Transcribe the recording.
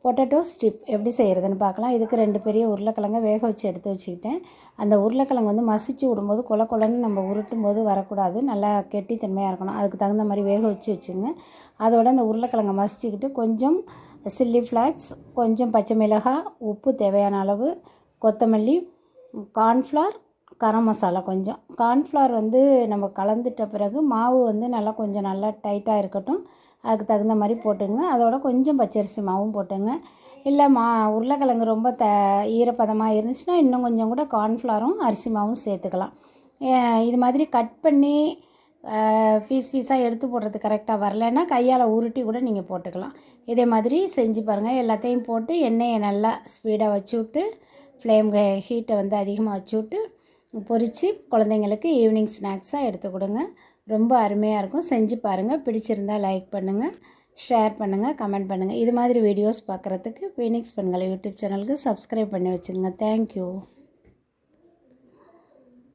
Potato strip எப்படி செய்கிறதுன்னு பார்க்கலாம். இதுக்கு 2 பெரிய உருளைக்கிழங்க வேக வச்சு எடுத்து வச்சுக்கிட்டேன். அந்த உருளைக்கிழங்கு வந்து மசிச்சு விடும்போது கொல கொலன்னு நம்ம உருட்டும் போது வரக்கூடாது, நல்லா கெட்டித்தன்மையாக இருக்கணும். அதுக்கு தகுந்த மாதிரி வேக வச்சுங்க. அதோட அந்த உருளைக்கிழங்கை மசிச்சுக்கிட்டு கொஞ்சம் சில்லி ஃப்ளாக்ஸ், கொஞ்சம் பச்சை மிளகாய், உப்பு தேவையான அளவு, கொத்தமல்லி, கார்ன்ஃப்ளவர், கரம் மசாலா கொஞ்சம். கார்ன்ஃப்ளவர் வந்து நம்ம கலந்துட்ட பிறகு மாவு வந்து நல்லா டைட்டாக இருக்கட்டும், அதுக்கு தகுந்த மாதிரி போட்டுங்க. அதோட கொஞ்சம் பச்சரிசி மாவும் போட்டுங்க. இல்லை உருளைக்கிழங்கு ரொம்ப ஈரப்பதமாக இருந்துச்சுன்னா இன்னும் கொஞ்சம் கூட கார்ன்ஃப்ளவரும் அரிசி மாவும் சேர்த்துக்கலாம். இது மாதிரி கட் பண்ணி பீஸாக எடுத்து போடுறது கரெக்டாக வரலைன்னா கையால் உருட்டி கூட நீங்கள் போட்டுக்கலாம். இதே மாதிரி செஞ்சு பாருங்கள். எல்லாத்தையும் போட்டு எண்ணெயை நல்லா ஸ்பீடாக வச்சு விட்டு ஃப்ளேம் ஹீட்டை வந்து அதிகமாக வச்சு விட்டு பொரித்து குழந்தைங்களுக்கு ஈவினிங் ஸ்நாக்ஸாக எடுத்து கொடுங்க. ரொம்ப அருமையாக இருக்கும். செஞ்சு பாருங்கள். பிடிச்சிருந்தால் லைக் பண்ணுங்கள், ஷேர் பண்ணுங்கள், கமெண்ட் பண்ணுங்கள். இது மாதிரி வீடியோஸ் பார்க்குறதுக்கு ஃபீனிக்ஸ் பெண்கள் யூடியூப் சேனலுக்கு சப்ஸ்கிரைப் பண்ணி வச்சுருங்க. தேங்க்யூ.